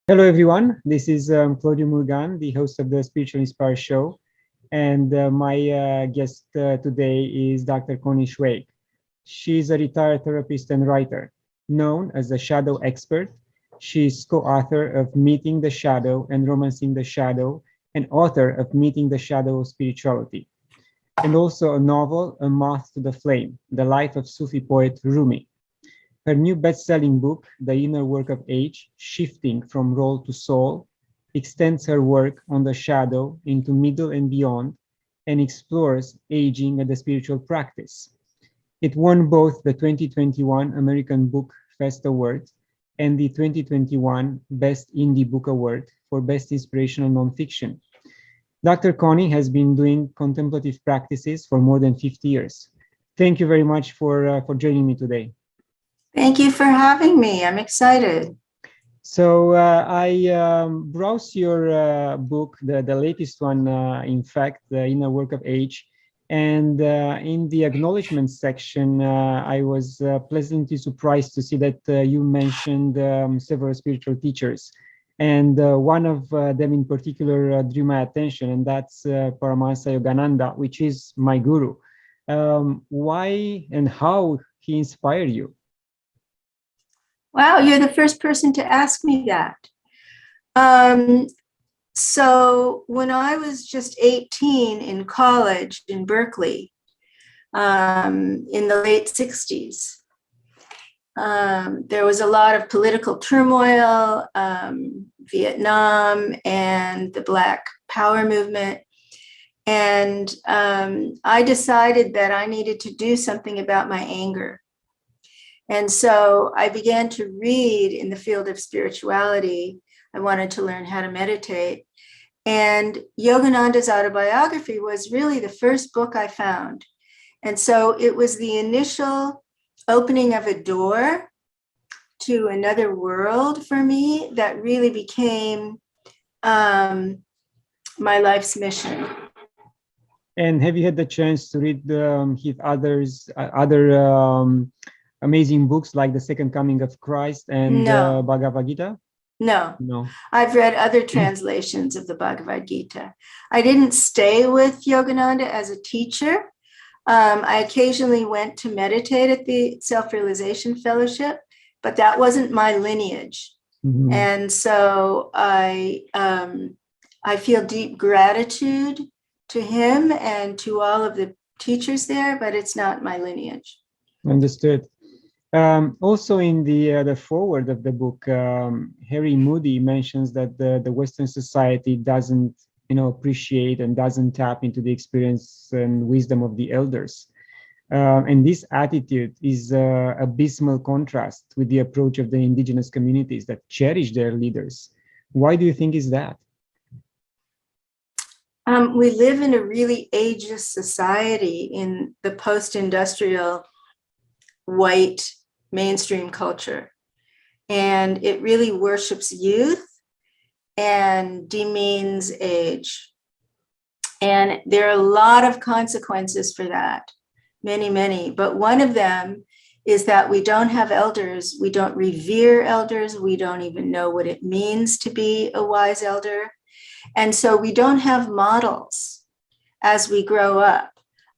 Hello, everyone. This is Claudiu Murgan, the host of the Spiritual Inspire Show. And my guest today is Dr. Connie Zweig. She's a retired therapist and writer, known as a shadow expert. She's co-author of Meeting the Shadow and Romancing the Shadow, and author of Meeting the Shadow of Spirituality, and also a novel, A Moth to the Flame, the life of Sufi poet Rumi. Her new best-selling book, The Inner Work of Age, Shifting from Role to Soul, extends her work on the shadow into middle and beyond, and explores aging as a spiritual practice. It won both the 2021 American Book Fest Award and the 2021 Best Indie Book Award for Best Inspirational Nonfiction. Dr. Connie has been doing contemplative practices for more than 50 years. Thank you very much for joining me today. Thank you for having me. I'm excited. So I browsed your book, the latest one, in fact, The Inner Work of Age. And in the acknowledgement section, I was pleasantly surprised to see that you mentioned several spiritual teachers. And one of them in particular drew my attention, and that's Paramahansa Yogananda, which is my guru. Why and how he inspired you? Wow, you're the first person to ask me that. So when I was just 18 in college in Berkeley, in the late 60s, there was a lot of political turmoil, Vietnam and the Black Power movement. And I decided that I needed to do something about my anger. And so I began to read in the field of spirituality. I wanted to learn how to meditate. And Yogananda's autobiography was really the first book I found. And so it was the initial opening of a door to another world for me that really became my life's mission. And have you had the chance to read his other amazing books like The Second Coming of Christ and Bhagavad Gita? No. I've read other translations of the Bhagavad Gita. I didn't stay with Yogananda as a teacher. I occasionally went to meditate at the Self-Realization Fellowship, but that wasn't my lineage. Mm-hmm. And so I feel deep gratitude to him and to all of the teachers there, but it's not my lineage. Understood. Also in the foreword of the book, Harry Moody mentions that the Western society doesn't, appreciate and doesn't tap into the experience and wisdom of the elders. And this attitude is abysmal contrast with the approach of the indigenous communities that cherish their leaders. Why do you think is that? We live in a really ageist society in the post-industrial white mainstream culture. And it really worships youth and demeans age. And there are a lot of consequences for that, many. But one of them is that we don't have elders. We don't revere elders. We don't even know what it means to be a wise elder. And so we don't have models as we grow up.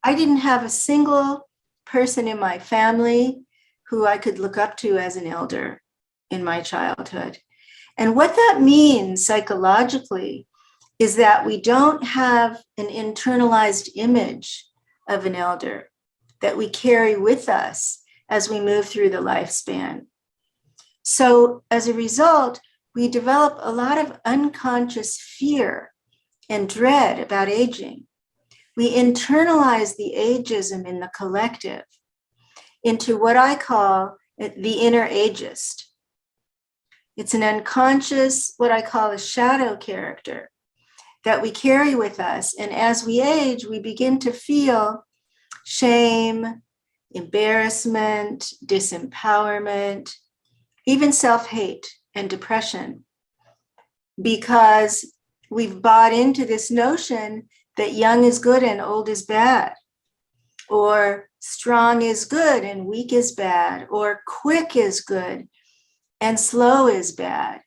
I didn't have a single person in my family who I could look up to as an elder in my childhood. And what that means psychologically is that we don't have an internalized image of an elder that we carry with us as we move through the lifespan. So as a result, we develop a lot of unconscious fear and dread about aging. We internalize the ageism in the collective into what I call the inner ageist. It's an unconscious, what I call a shadow character that we carry with us. And as we age, we begin to feel shame, embarrassment, disempowerment, even self-hate and depression, because we've bought into this notion that young is good and old is bad, or strong is good and weak is bad, or quick is good and slow is bad.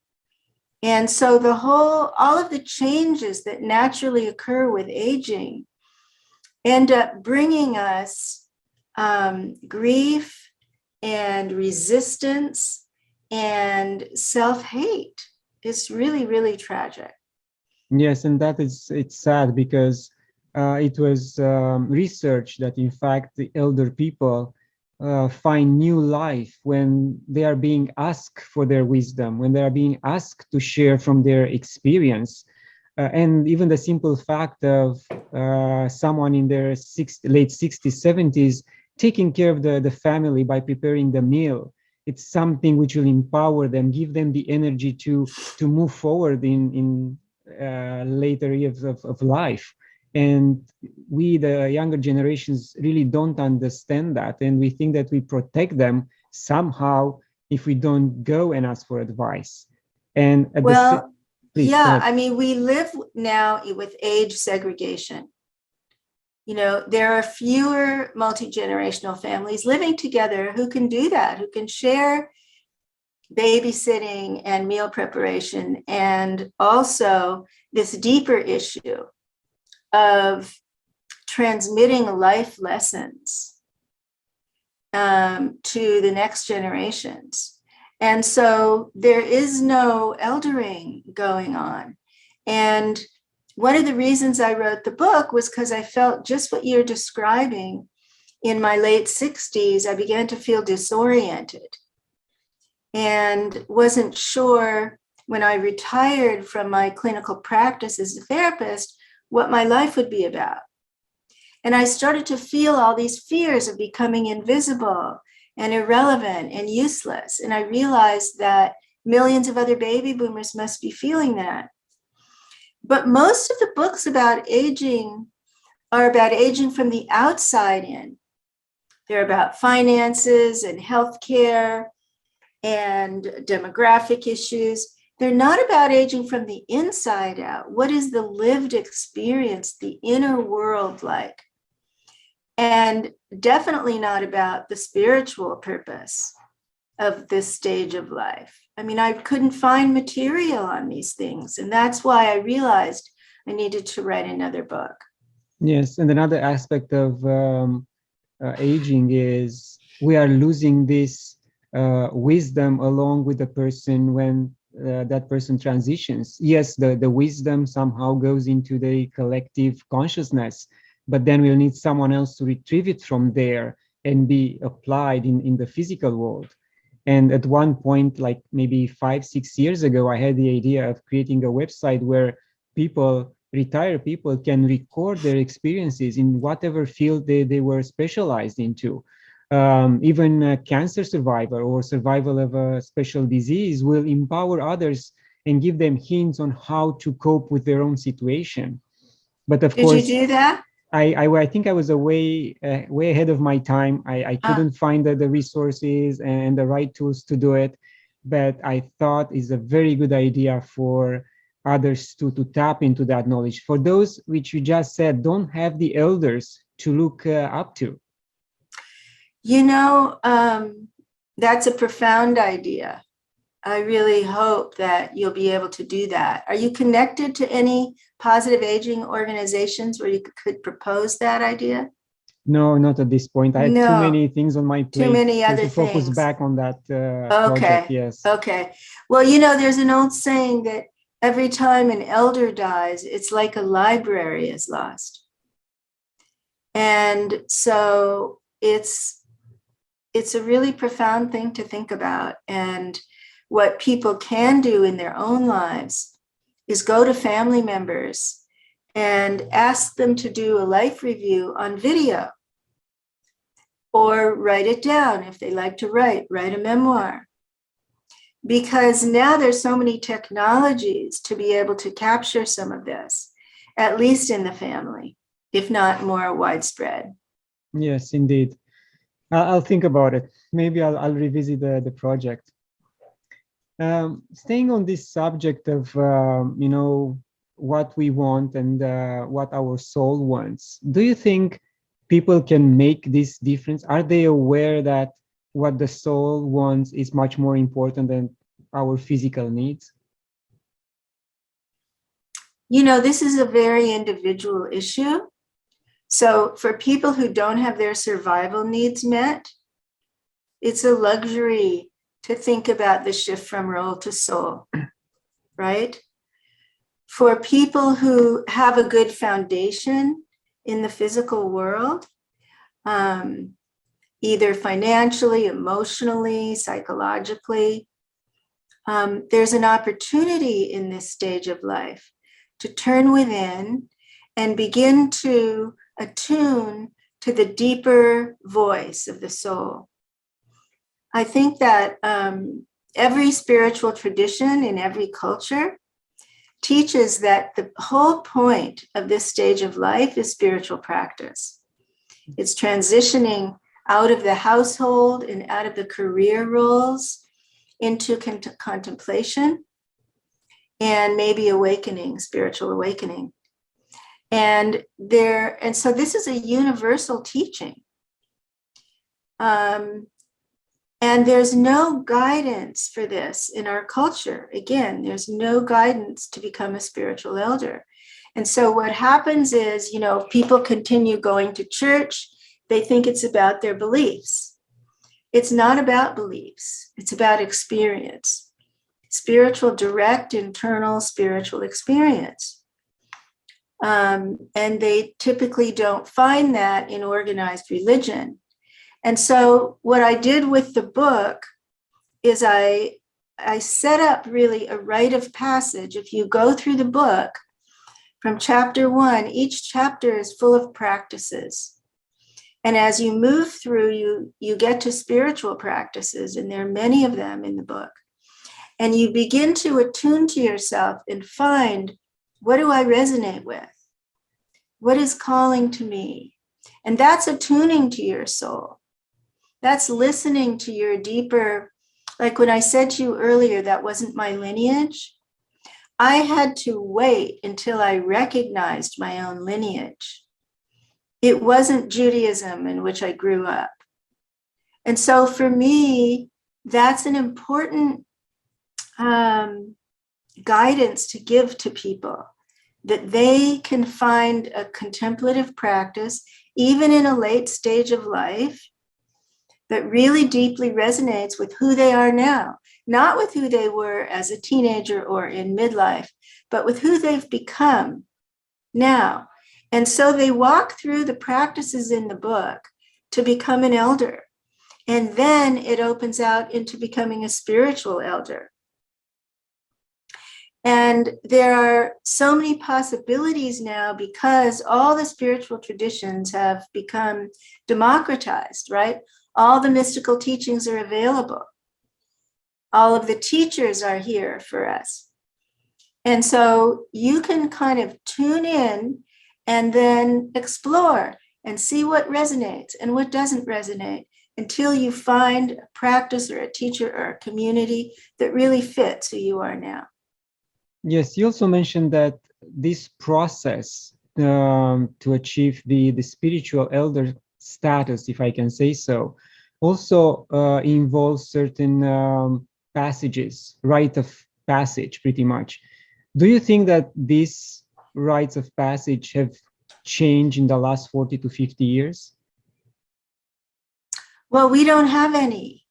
And so all of the changes that naturally occur with aging end up bringing us grief and resistance and self-hate. It's really, really tragic. Yes, and it's sad because it was research that in fact the elder people find new life when they are being asked for their wisdom, when they are being asked to share from their experience. And even the simple fact of someone in their late 60s, 70s taking care of the family by preparing the meal, it's something which will empower them, give them the energy to move forward in later years of life. And we, the younger generations, really don't understand that. And we think that we protect them somehow if we don't go and ask for advice. And please, yeah, I mean, we live now with age segregation. You know, there are fewer multi-generational families living together who can do that, who can share babysitting and meal preparation, and also this deeper issue of transmitting life lessons to the next generations. And so there is no eldering going on. And one of the reasons I wrote the book was because I felt just what you're describing. In my late 60s, I began to feel disoriented and wasn't sure when I retired from my clinical practice as a therapist what my life would be about. And I started to feel all these fears of becoming invisible and irrelevant and useless. And I realized that millions of other baby boomers must be feeling that. But most of the books about aging are about aging from the outside in. They're about finances and healthcare and demographic issues. They're not about aging from the inside out. What is the lived experience, the inner world like? And definitely not about the spiritual purpose of this stage of life. I mean, I couldn't find material on these things. And that's why I realized I needed to write another book. Yes, and another aspect of aging is we are losing this wisdom along with the person when that person transitions. Yes, the wisdom somehow goes into the collective consciousness, but then we'll need someone else to retrieve it from there and be applied in the physical world. And at one point, like maybe 5-6 years ago, I had the idea of creating a website where retired people can record their experiences in whatever field they were specialized into. Even a cancer survivor or survival of a special disease will empower others and give them hints on how to cope with their own situation. But of course, did you do that? I think I was way ahead of my time. I couldn't find the resources and the right tools to do it, but I thought it's a very good idea for others to tap into that knowledge. For those which you just said don't have the elders to look up to. You know, that's a profound idea. I really hope that you'll be able to do that. Are you connected to any positive aging organizations where you could propose that idea? No, not at this point. I had too many things on my plate. Too many other to focus things. back on that project. Yes. Okay. Well, you know, there's an old saying that every time an elder dies, it's like a library is lost. And so it's a really profound thing to think about. And what people can do in their own lives is go to family members and ask them to do a life review on video, or write it down if they like to write a memoir. Because now there's so many technologies to be able to capture some of this, at least in the family, if not more widespread. Yes, indeed. I'll think about it. Maybe I'll revisit the project. Staying on this subject of, you know, what we want and what our soul wants, do you think people can make this difference? Are they aware that what the soul wants is much more important than our physical needs? This is a very individual issue. So for people who don't have their survival needs met, it's a luxury to think about the shift from role to soul, right? For people who have a good foundation in the physical world, either financially, emotionally, psychologically, there's an opportunity in this stage of life to turn within and begin to attune to the deeper voice of the soul. I think that every spiritual tradition in every culture teaches that the whole point of this stage of life is spiritual practice. It's transitioning out of the household and out of the career roles into contemplation and maybe awakening, spiritual awakening. And so this is a universal teaching. And there's no guidance for this in our culture. Again, there's no guidance to become a spiritual elder. And so what happens is, people continue going to church. They think it's about their beliefs. It's not about beliefs. It's about experience. Spiritual, direct, internal spiritual experience. And they typically don't find that in organized religion. And so what I did with the book is I set up really a rite of passage. If you go through the book from chapter 1, each chapter is full of practices. And as you move through, you get to spiritual practices, and there are many of them in the book. And you begin to attune to yourself and find, what do I resonate with? What is calling to me? And that's attuning to your soul. That's listening to your deeper, like when I said to you earlier, that wasn't my lineage. I had to wait until I recognized my own lineage. It wasn't Judaism in which I grew up. And so for me, that's an important guidance to give to people, that they can find a contemplative practice, even in a late stage of life, that really deeply resonates with who they are now, not with who they were as a teenager or in midlife, but with who they've become now. And so they walk through the practices in the book to become an elder. And then it opens out into becoming a spiritual elder. And there are so many possibilities now because all the spiritual traditions have become democratized, right? All the mystical teachings are available. All of the teachers are here for us. And so you can kind of tune in and then explore and see what resonates and what doesn't resonate until you find a practice or a teacher or a community that really fits who you are now. Yes, you also mentioned that this process to achieve the spiritual elder status, if I can say so, also involves certain passages, rite of passage, pretty much. Do you think that these rites of passage have changed in the last 40 to 50 years? Well, we don't have any.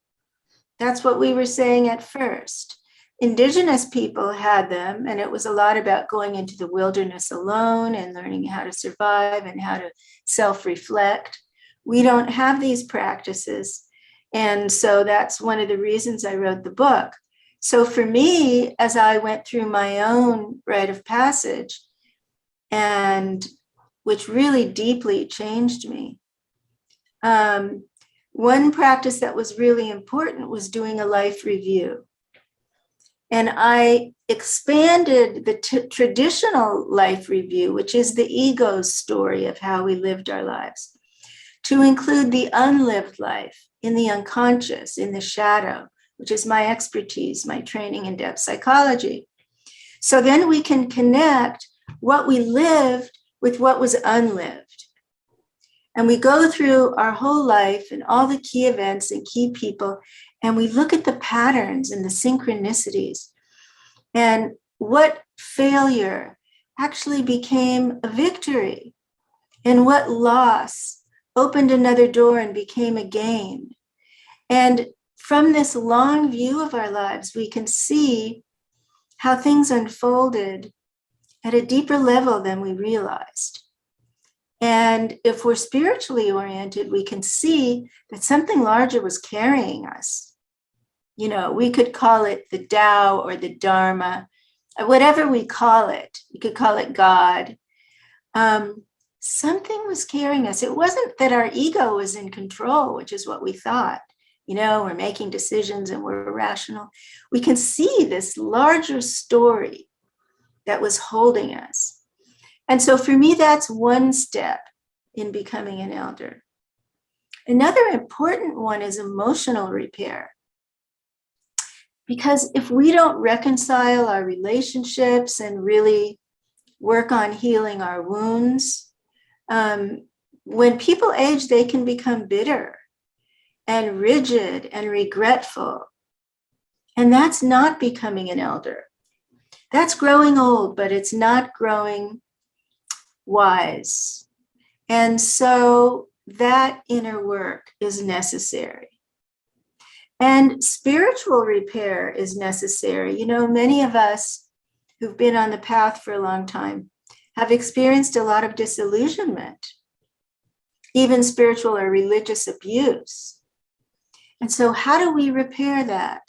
That's what we were saying at first. Indigenous people had them, and it was a lot about going into the wilderness alone and learning how to survive and how to self-reflect. We don't have these practices. And so that's one of the reasons I wrote the book. So for me, as I went through my own rite of passage, and which really deeply changed me, one practice that was really important was doing a life review. And I expanded the traditional life review, which is the ego's story of how we lived our lives, to include the unlived life in the unconscious, in the shadow, which is my expertise, my training in depth psychology. So then we can connect what we lived with what was unlived. And we go through our whole life and all the key events and key people, and we look at the patterns and the synchronicities and what failure actually became a victory, and what loss opened another door and became a gain. And from this long view of our lives, we can see how things unfolded at a deeper level than we realized. And if we're spiritually oriented, we can see that something larger was carrying us. You know, we could call it the Tao or the Dharma, whatever we call it. You could call it God. Something was carrying us. It wasn't that our ego was in control, which is what we thought. You know, we're making decisions and we're rational. We can see this larger story that was holding us. And so for me, that's one step in becoming an elder. Another important one is emotional repair. Because if we don't reconcile our relationships and really work on healing our wounds, when people age, they can become bitter and rigid and regretful. And that's not becoming an elder. That's growing old, but it's not growing wise. And so that inner work is necessary. And spiritual repair is necessary. You know, many of us who've been on the path for a long time have experienced a lot of disillusionment, even spiritual or religious abuse. And so how do we repair that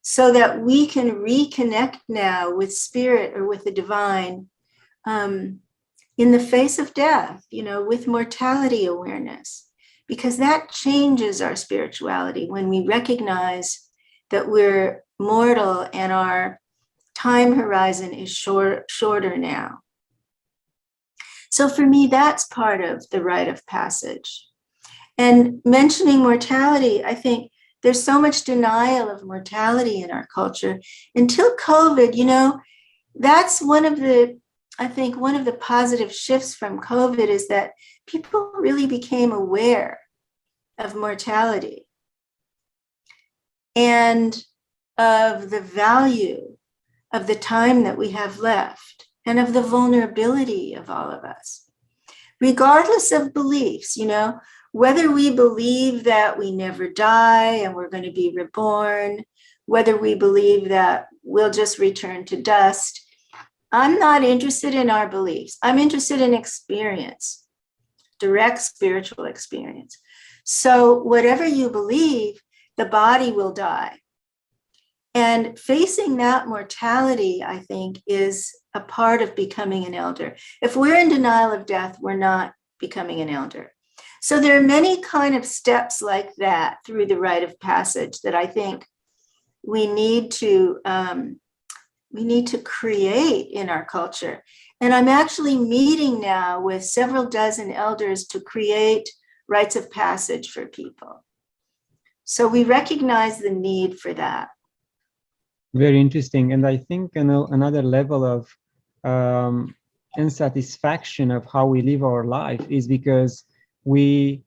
so that we can reconnect now with spirit or with the divine in the face of death, you know, with mortality awareness? Because that changes our spirituality when we recognize that we're mortal and our time horizon is shorter now. So for me, that's part of the rite of passage. And mentioning mortality, I think there's so much denial of mortality in our culture. Until COVID, you know, that's one of the positive shifts from COVID is that people really became aware of mortality and of the value of the time that we have left and of the vulnerability of all of us, regardless of beliefs, you know, whether we believe that we never die and we're going to be reborn, whether we believe that we'll just return to dust. I'm not interested in our beliefs. I'm interested in experience, direct spiritual experience. So whatever you believe, the body will die. And facing that mortality, I think, is a part of becoming an elder. If we're in denial of death, we're not becoming an elder. So there are many kind of steps like that through the rite of passage that I think we need to create in our culture. And I'm actually meeting now with several dozen elders to create rites of passage for people. So we recognize the need for that. Very interesting. And I think another level of insatisfaction of how we live our life is because we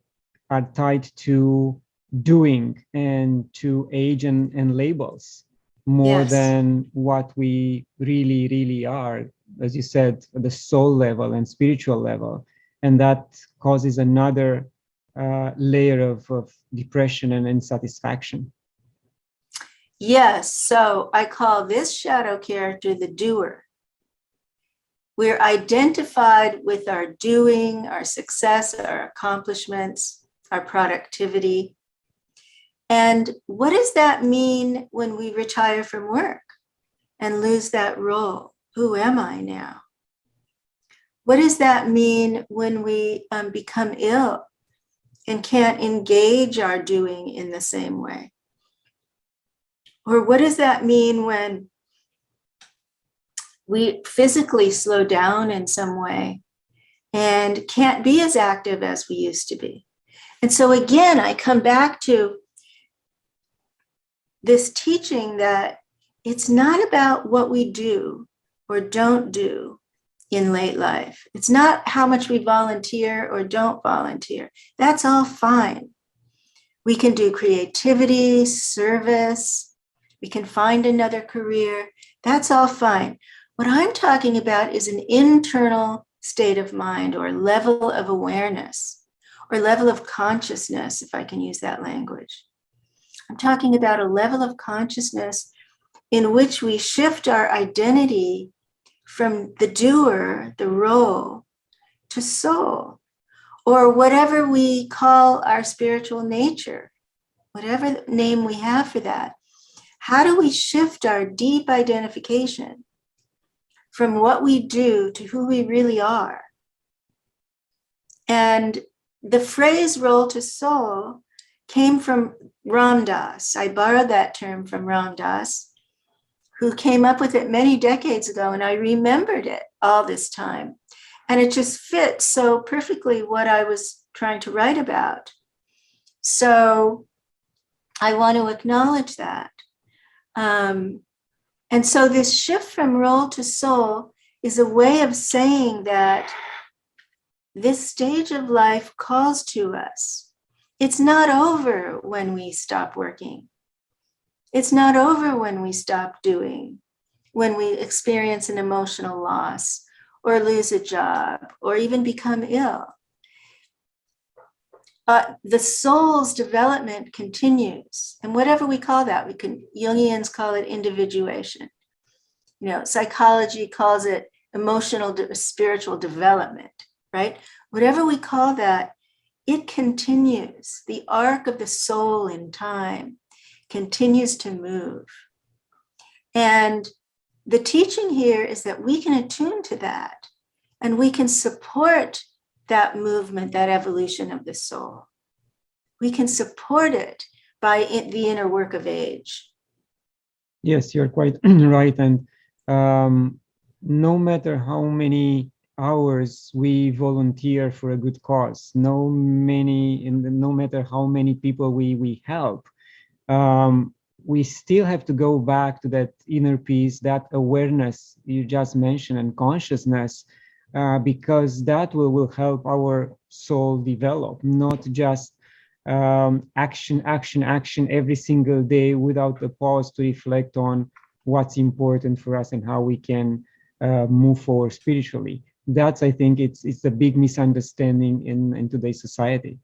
are tied to doing and to age and labels more Yes. than what we really, really are, as you said, at the soul level and spiritual level. And that causes another layer of depression and insatisfaction. Yes, so I call this shadow character the doer. We're identified with our doing, our success, our accomplishments, our productivity. And what does that mean when we retire from work and lose that role? Who am I now? What does that mean when we become ill and can't engage our doing in the same way? Or what does that mean when we physically slow down in some way and can't be as active as we used to be? And so again, I come back to this teaching that it's not about what we do or don't do in late life. It's not how much we volunteer or don't volunteer. That's all fine. We can do creativity, service. We can find another career. That's all fine. What I'm talking about is an internal state of mind or level of awareness or level of consciousness, if I can use that language. I'm talking about a level of consciousness in which we shift our identity from the doer, the role, to soul, or whatever we call our spiritual nature, whatever name we have for that. How do we shift our deep identification from what we do to who we really are? And the phrase roll to soul came from Ram Dass. I borrowed that term from Ram Dass, who came up with it many decades ago, and I remembered it all this time. And it just fits so perfectly what I was trying to write about. So I want to acknowledge that. And so this shift from role to soul is a way of saying that this stage of life calls to us. It's not over when we stop working. It's not over when we stop doing, when we experience an emotional loss or lose a job or even become ill. The soul's development continues. And whatever we call that, Jungians call it individuation. Psychology calls it emotional, spiritual development, right? Whatever we call that, it continues. The arc of the soul in time continues to move. And the teaching here is that we can attune to that and we can support that movement, that evolution of the soul. We can support it by the inner work of age. Yes, you're quite right. And no matter how many hours we volunteer for a good cause, no matter how many people we help, we still have to go back to that inner peace, that awareness you just mentioned, and consciousness, because that will help our soul develop, not just action every single day without a pause to reflect on what's important for us and how we can move forward spiritually. That's, I think, it's a big misunderstanding in today's society.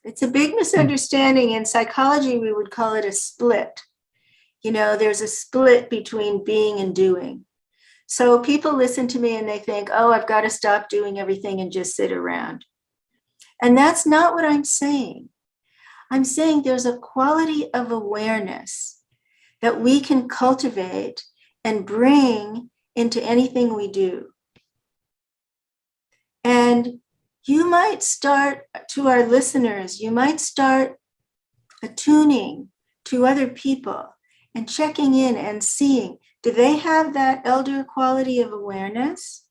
It's a big misunderstanding. In psychology, we would call it a split. There's a split between being and doing. So people listen to me and they think, oh, I've got to stop doing everything and just sit around. And that's not what I'm saying. I'm saying there's a quality of awareness that we can cultivate and bring into anything we do. And you might start, to our listeners, you might start attuning to other people and checking in and seeing, do they have that elder quality of awareness?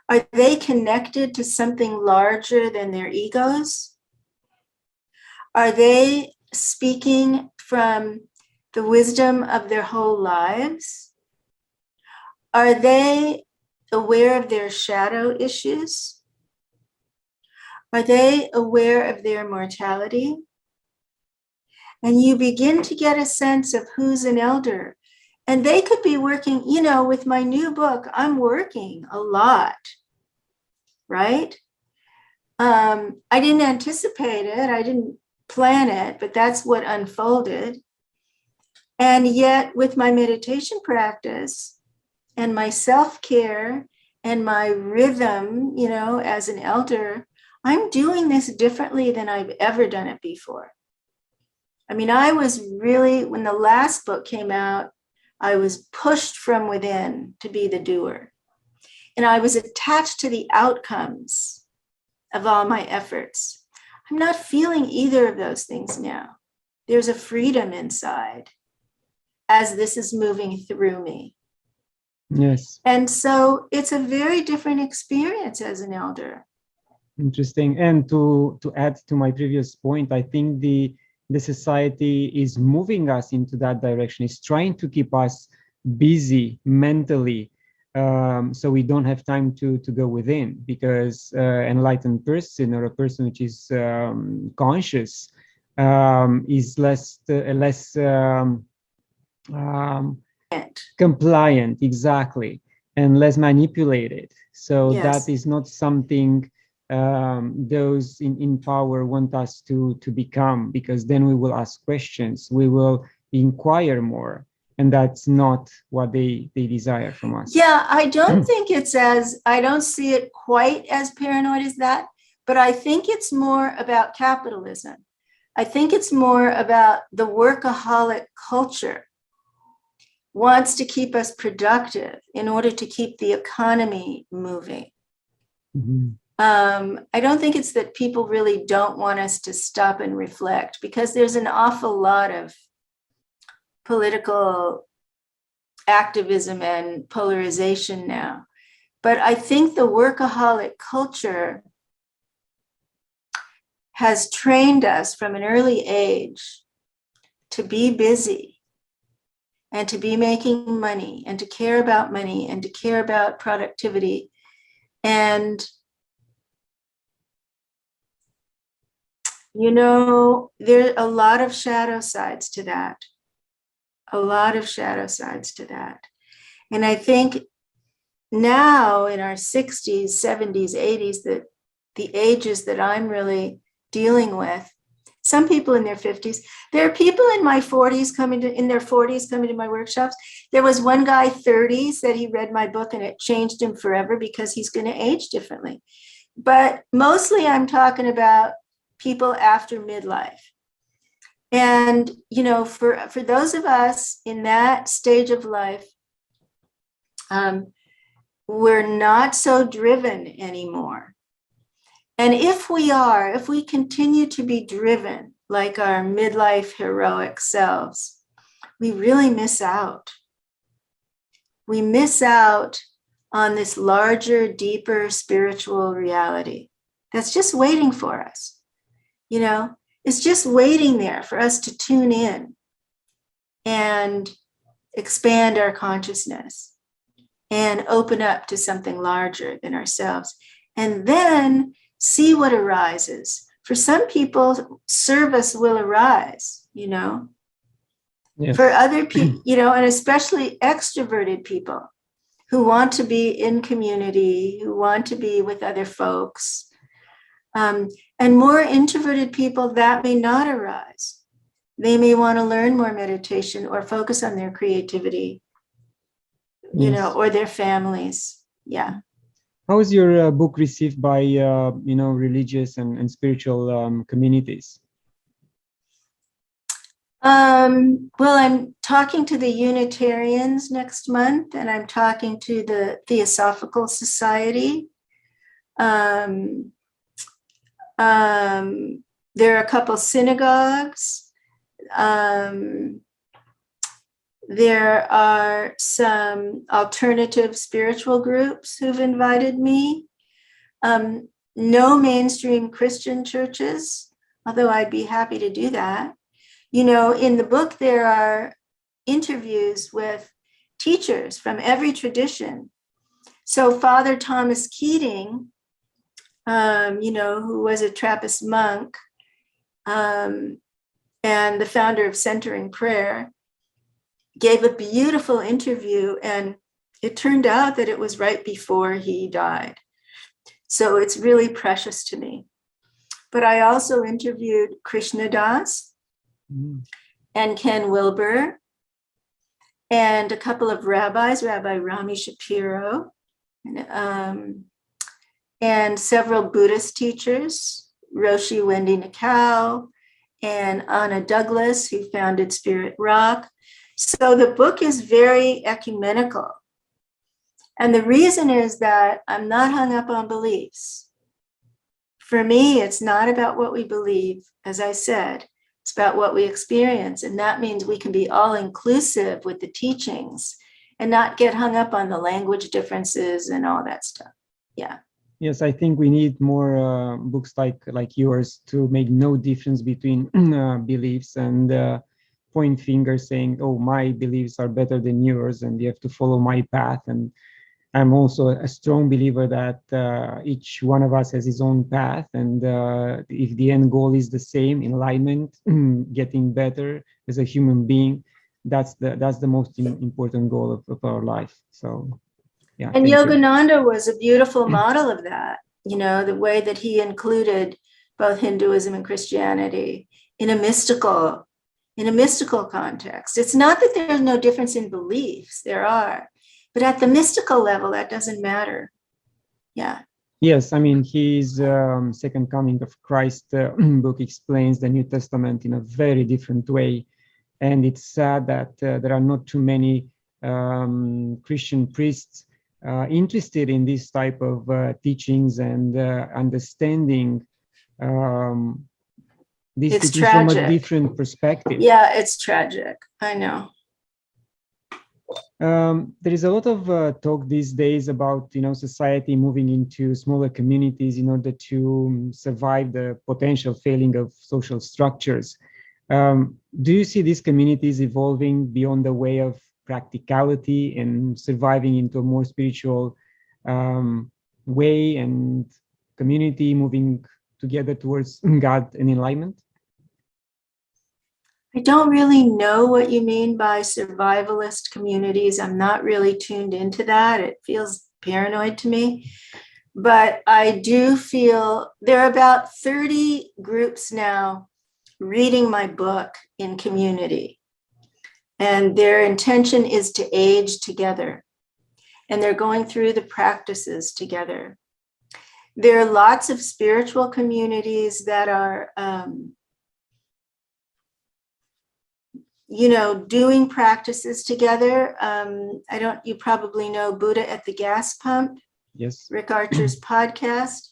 Are they connected to something larger than their egos? Are they speaking from the wisdom of their whole lives? Are they aware of their shadow issues? Are they aware of their mortality? And you begin to get a sense of who's an elder. And they could be working, with my new book, I'm working a lot, right? I didn't anticipate it. I didn't plan it, but that's what unfolded. And yet with my meditation practice and my self-care and my rhythm, as an elder, I'm doing this differently than I've ever done it before. I was really, when the last book came out, I was pushed from within to be the doer. And I was attached to the outcomes of all my efforts. I'm not feeling either of those things now. There's a freedom inside as this is moving through me. Yes. And so it's a very different experience as an elder. Interesting. And to add to my previous point, I think the society is moving us into that direction. It's trying to keep us busy mentally, so we don't have time to go within, because enlightened person or a person which is conscious is less Compliant, exactly, and less manipulated. So Yes. that is not something those in power want us to become, because then we will ask questions, we will inquire more, and that's not what they desire from us. Yeah, I don't think it's I don't see it quite as paranoid as that, but I think it's more about capitalism. I think it's more about the workaholic culture wants to keep us productive in order to keep the economy moving. Mhm. I don't think it's that people really don't want us to stop and reflect, because there's an awful lot of political activism and polarization now. But I think the workaholic culture has trained us from an early age to be busy and to be making money and to care about money and to care about productivity. And, you know, there are a lot of shadow sides to that. A lot of shadow sides to that. And I think now in our 60s, 70s, 80s, that the ages that I'm really dealing with, some people in their 50s, there are people in my 40s in their 40s coming to my workshops. There was one guy 30 said he read my book and it changed him forever because he's going to age differently. But mostly I'm talking about people after midlife. And, you know, for those of us in that stage of life, we're not so driven anymore. And if we continue to be driven like our midlife heroic selves, we really miss out. We miss out on this larger, deeper spiritual reality that's just waiting for us. You know, it's just waiting there for us to tune in and expand our consciousness and open up to something larger than ourselves, and then see what arises. For some people, service will arise, you know. Yes. For other people, you know, and especially extroverted people who want to be in community, who want to be with other folks, and more introverted people, that may not arise. They may want to learn more meditation or focus on their creativity, you know, or their families. Yeah. How was your book received by, you know, religious and spiritual communities? Well, I'm talking to the Unitarians next month, and I'm talking to the Theosophical Society. There are a couple synagogues. There are some alternative spiritual groups who've invited me. No mainstream Christian churches, although I'd be happy to do that. You know, in the book, there are interviews with teachers from every tradition. So Father Thomas Keating, you know, who was a Trappist monk and the founder of Centering Prayer, gave a beautiful interview, and it turned out that it was right before he died. So it's really precious to me. But I also interviewed Krishna Das and Ken Wilber and a couple of rabbis, Rabbi Rami Shapiro, and several Buddhist teachers, Roshi Wendy Nakao and Anna Douglas, who founded Spirit Rock. So the book is very ecumenical. And the reason is that I'm not hung up on beliefs. For me, it's not about what we believe, as I said, it's about what we experience. And that means we can be all inclusive with the teachings and not get hung up on the language differences and all that stuff. Yeah. Yes, I think we need more books like yours to make no difference between beliefs and point fingers saying, oh, my beliefs are better than yours and you have to follow my path. And I'm also a strong believer that each one of us has his own path. And if the end goal is the same, enlightenment, getting better as a human being, that's the most important goal of our life. So yeah, And thank you. Yogananda was a beautiful model of that, you know, the way that he included both Hinduism and Christianity in a mystical context. It's not that there's no difference in beliefs, there are, but at the mystical level, that doesn't matter. Yeah. Yes, I mean, his Second Coming of Christ book explains the New Testament in a very different way. And it's sad that there are not too many Christian priests interested in this type of teachings and understanding these It's teachings from a tragic. different perspective. Yeah, it's tragic. I know. There is a lot of talk these days about, you know, society moving into smaller communities in order to survive the potential failing of social structures. Do you see these communities evolving beyond the way of practicality and surviving into a more spiritual way, and community moving together towards God and enlightenment? I don't really know what you mean by survivalist communities. I'm not really tuned into that. It feels paranoid to me. But I do feel there are about 30 groups now reading my book in community. And their intention is to age together. And they're going through the practices together. There are lots of spiritual communities that are you know, doing practices together. You probably know Buddha at the Gas Pump. Yes. Rick Archer's podcast.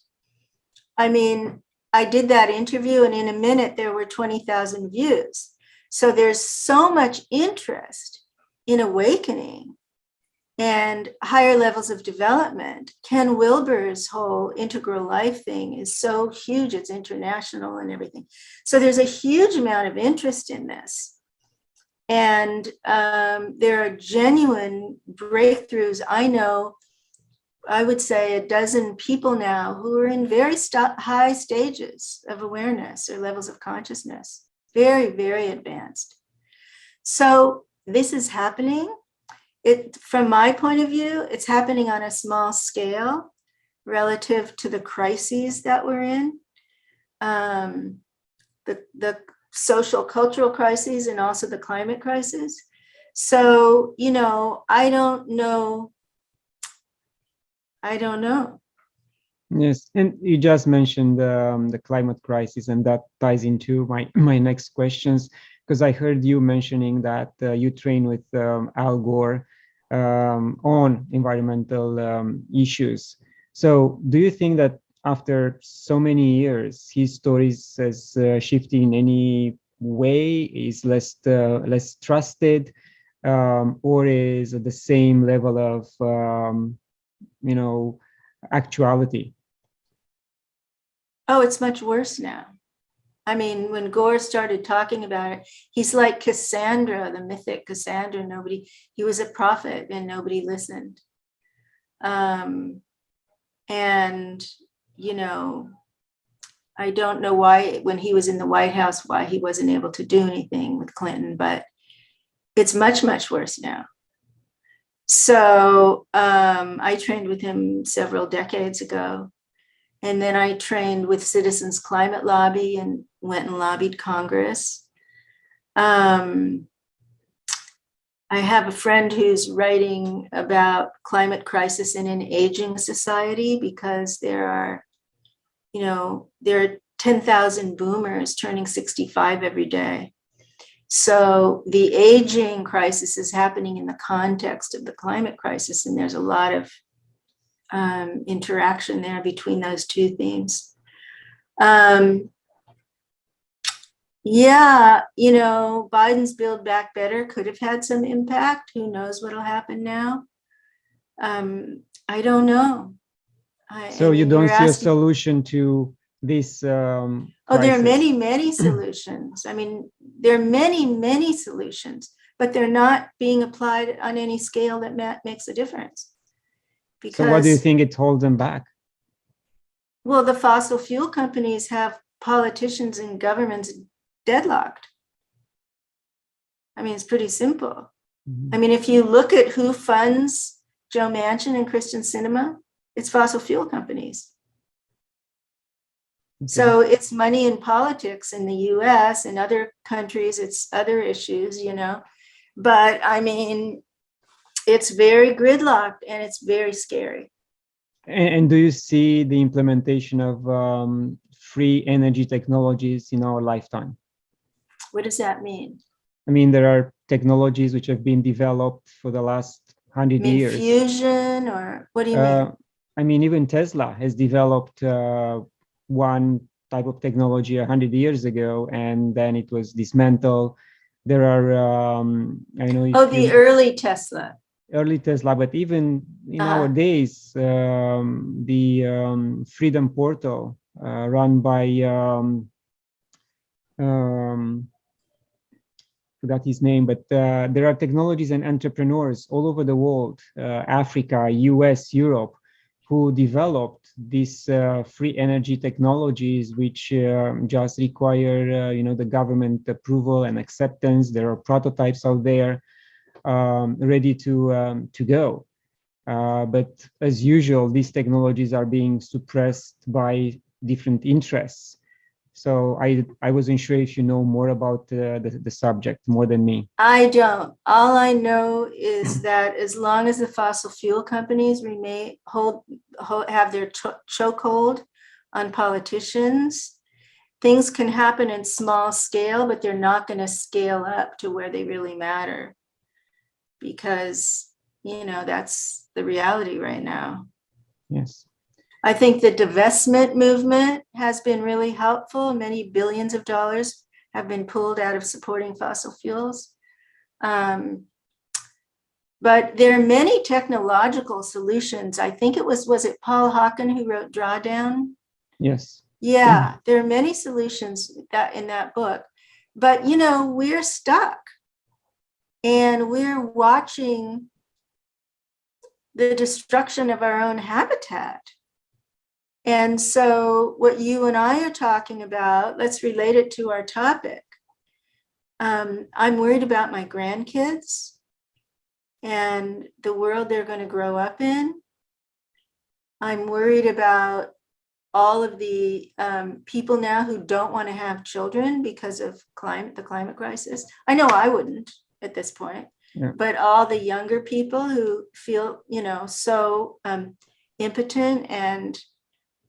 I mean, I did that interview and in a minute there were 20,000 views. So there's so much interest in awakening and higher levels of development. Ken Wilber's whole integral life thing is so huge, it's international and everything. So there's a huge amount of interest in this. And there are genuine breakthroughs. I know, I would say a dozen people now who are in very high stages of awareness or levels of consciousness, very, very advanced. So this is happening. From my point of view, it's happening on a small scale relative to the crises that we're in. The social cultural crises and also the climate crisis. So, you know, I don't know. Yes, and you just mentioned the climate crisis, and that ties into my next questions, because I heard you mentioning that you train with Al Gore on environmental issues. So do you think that after so many years, his stories has shifted in any way, is less trusted, or is at the same level of you know, actuality? Oh, it's much worse now. I mean, when Gore started talking about it, he's like Cassandra, the mythic Cassandra. He was a prophet and nobody listened. And, you know, I don't know why, when he was in the White House, why he wasn't able to do anything with Clinton, but it's much, much worse now. So I trained with him several decades ago. And then I trained with Citizens Climate Lobby and went and lobbied Congress. I have a friend who's writing about climate crisis in an aging society, because there are 10,000 boomers turning 65 every day. So the aging crisis is happening in the context of the climate crisis, and there's a lot of interaction there between those two themes. Yeah, you know, Biden's Build Back Better could have had some impact. Who knows what'll happen now? I don't know. So you don't see a solution to this crisis? Oh, there are many, many solutions. I mean, there are many, many solutions, but they're not being applied on any scale that makes a difference. Because, so what do you think it holds them back? Well, the fossil fuel companies have politicians and governments deadlocked. I mean, it's pretty simple. Mhm. I mean, if you look at who funds Joe Manchin and Christian Cinema, it's fossil fuel companies. Okay. So it's money in politics in the US and other countries, it's other issues, you know. But I mean, it's very gridlocked and it's very scary. And do you see the implementation of free energy technologies in our lifetime? What does that mean? I mean, there are technologies which have been developed for the last 100 mean years. fusion, or what do you mean? I mean, even Tesla has developed one type of technology 100 years ago, and then it was dismantled. There are, I know. Oh, the early Tesla. Early Tesla, but even in our days, the Freedom Portal run by, forgot his name, but there are technologies and entrepreneurs all over the world, Africa, US, Europe, who developed these free energy technologies, which just require, the government approval and acceptance. There are prototypes out there ready to go. But as usual, these technologies are being suppressed by different interests. So I wasn't sure if you know more about the subject more than me. I don't. All I know is that as long as the fossil fuel companies have their chokehold on politicians, things can happen in small scale, but they're not going to scale up to where they really matter. Because, that's the reality right now. Yes. I think the divestment movement has been really helpful. Many billions of dollars have been pulled out of supporting fossil fuels. But there are many technological solutions. I think was it Paul Hawken who wrote Drawdown? Yes. Yeah, there are many solutions in that book. But, we're stuck. And we're watching the destruction of our own habitat. And so what you and I are talking about, let's relate it to our topic. I'm worried about my grandkids and the world they're going to grow up in. I'm worried about all of the people now who don't want to have children because of the climate crisis. I know I wouldn't at this point, but all the younger people who feel, so impotent and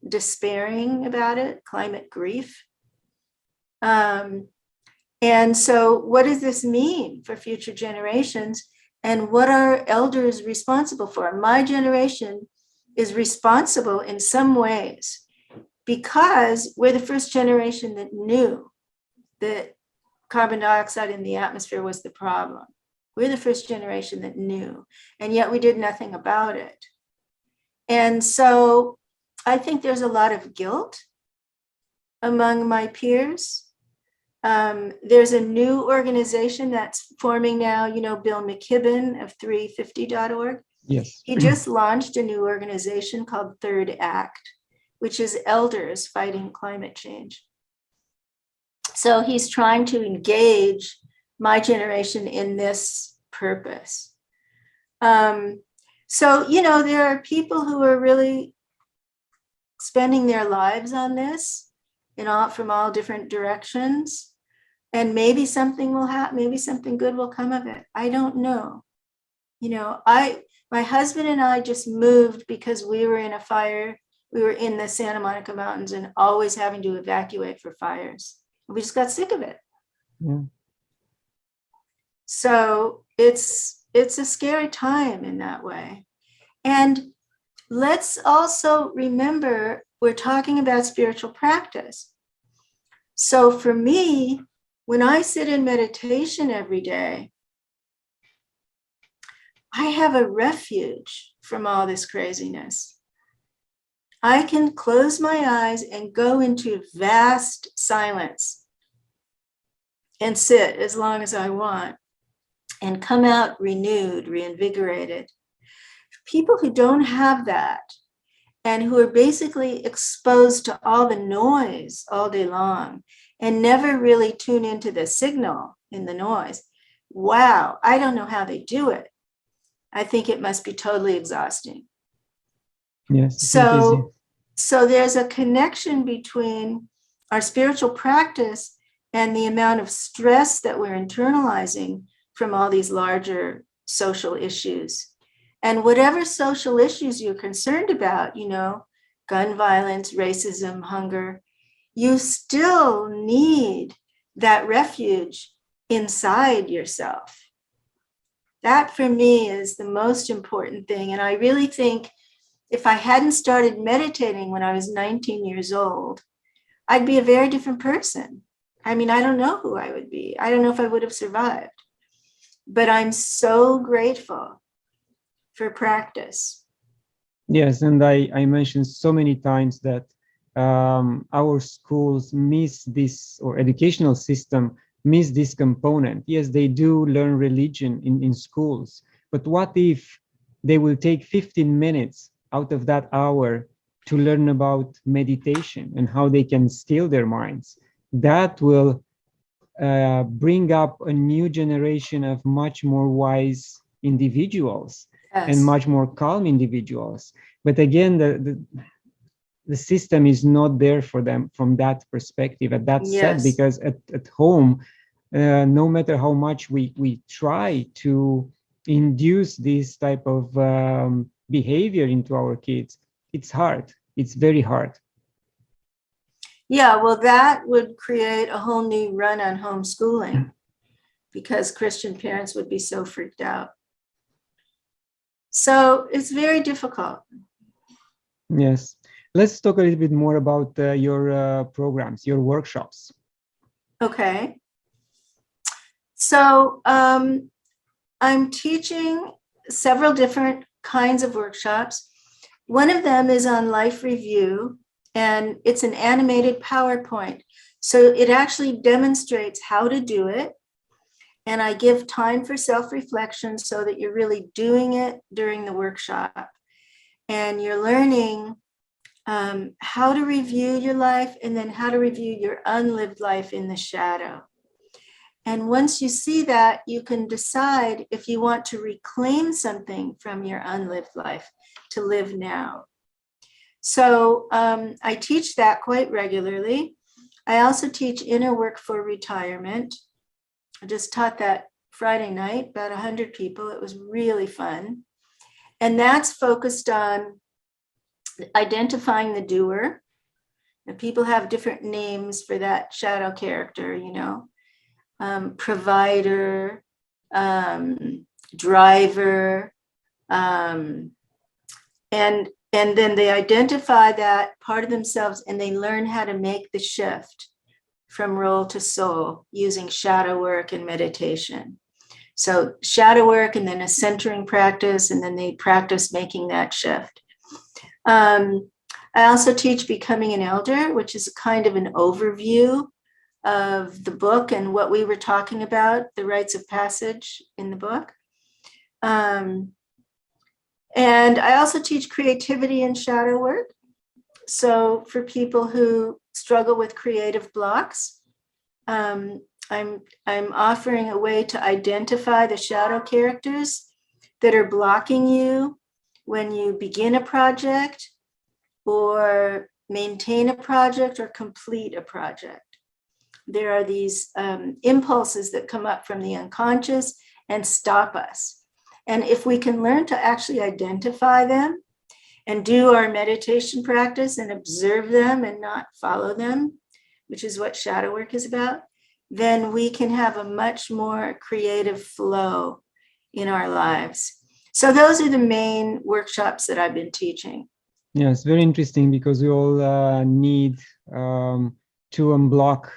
despairing about it, climate grief. And so what does this mean for future generations? And what are elders responsible for? My generation is responsible in some ways because we're the first generation that knew that carbon dioxide in the atmosphere was the problem. We're the first generation that knew, and yet we did nothing about it. And so I think there's a lot of guilt among my peers. There's a new organization that's forming now, Bill McKibben of 350.org. Yes. He just launched a new organization called Third Act, which is elders fighting climate change. So he's trying to engage my generation in this purpose. So, there are people who are really spending their lives on this from all different directions. And maybe something will happen, maybe something good will come of it. I don't know. My husband and I just moved because we were in a fire. We were in the Santa Monica Mountains and always having to evacuate for fires. We just got sick of it. Yeah. So it's a scary time in that way. And let's also remember, we're talking about spiritual practice. So for me, when I sit in meditation every day, I have a refuge from all this craziness. I can close my eyes and go into vast silence and sit as long as I want and come out renewed, reinvigorated. People who don't have that and who are basically exposed to all the noise all day long and never really tune into the signal in the noise, wow, I don't know how they do it. I think it must be totally exhausting. Yes, it's not easy. So there's a connection between our spiritual practice and the amount of stress that we're internalizing from all these larger social issues. And whatever social issues you're concerned about, gun violence, racism, hunger, you still need that refuge inside yourself. That for me is the most important thing. And I really think if I hadn't started meditating when I was 19 years old, I'd be a very different person. I mean, I don't know who I would be. I don't know if I would have survived. But I'm so grateful for practice. Yes, and I mentioned so many times that our schools miss this, or educational system miss this component. Yes, they do learn religion in schools, but what if they will take 15 minutes out of that hour to learn about meditation and how they can still their minds? That will bring up a new generation of much more wise individuals. Yes. And much more calm individuals. But again, the system is not there for them from that perspective, at that set, because at home, no matter how much we try to induce this type of behavior into our kids, it's hard. It's very hard. Yeah, well, that would create a whole new run on homeschooling because Christian parents would be so freaked out. So it's very difficult. Yes. Let's talk a little bit more about your programs, your workshops. Okay. So I'm teaching several different kinds of workshops. One of them is on life review, and it's an animated PowerPoint. So it actually demonstrates how to do it. And I give time for self-reflection so that you're really doing it during the workshop. And you're learning how to review your life and then how to review your unlived life in the shadow. And once you see that, you can decide if you want to reclaim something from your unlived life to live now. So I teach that quite regularly. I also teach inner work for retirement. I just taught that Friday night, about 100 people. It was really fun. And that's focused on identifying the doer. And people have different names for that shadow character, provider, driver, and then they identify that part of themselves and they learn how to make the shift from role to soul using shadow work and meditation. So shadow work and then a centering practice, and then they practice making that shift. I also teach Becoming an Elder, which is kind of an overview of the book and what we were talking about, the rites of passage in the book. And I also teach creativity and shadow work. So for people who struggle with creative blocks, I'm offering a way to identify the shadow characters that are blocking you when you begin a project or maintain a project or complete a project. There are these impulses that come up from the unconscious and stop us. And if we can learn to actually identify them and do our meditation practice and observe them and not follow them, which is what shadow work is about, then we can have a much more creative flow in our lives. So those are the main workshops that I've been teaching. Yeah, it's very interesting because we all need to unblock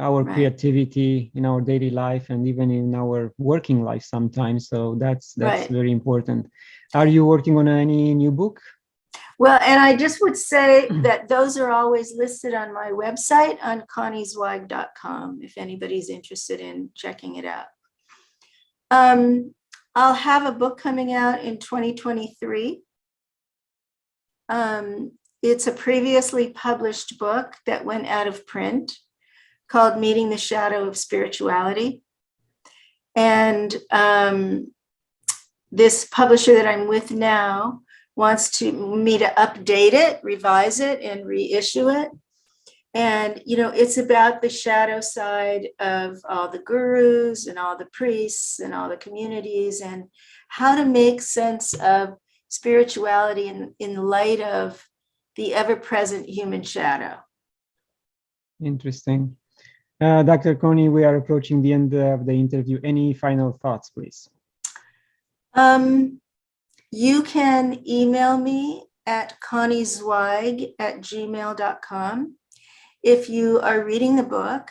our creativity in our daily life and even in our working life sometimes. So that's very important. Are you working on any new book? Well, and I just would say that those are always listed on my website on conniezweig.com if anybody's interested in checking it out. I'll have a book coming out in 2023. It's a previously published book that went out of print called Meeting the Shadow of Spirituality. And this publisher that I'm with now wants me to update it, revise it, and reissue it. And, it's about the shadow side of all the gurus and all the priests and all the communities, and how to make sense of spirituality in light of the ever-present human shadow. Interesting. Dr. Connie, we are approaching the end of the interview. Any final thoughts, please? You can email me at conniezweig@gmail.com. If you are reading the book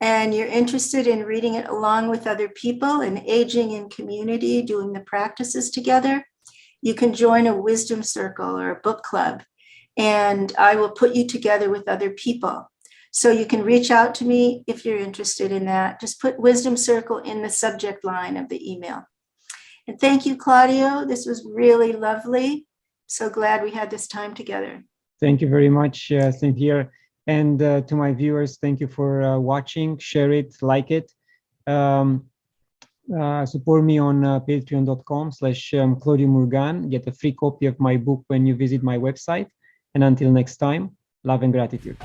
and you're interested in reading it along with other people and aging in community, doing the practices together, you can join a wisdom circle or a book club, and I will put you together with other people. So you can reach out to me if you're interested in that. Just put wisdom circle in the subject line of the email. And thank you, Claudiu. This was really lovely. So glad we had this time together. Thank you very much. Same here. And to my viewers, thank you for watching. Share it, like it. Support me on patreon.com/Claudiu Murgan. Get a free copy of my book when you visit my website. And until next time, love and gratitude.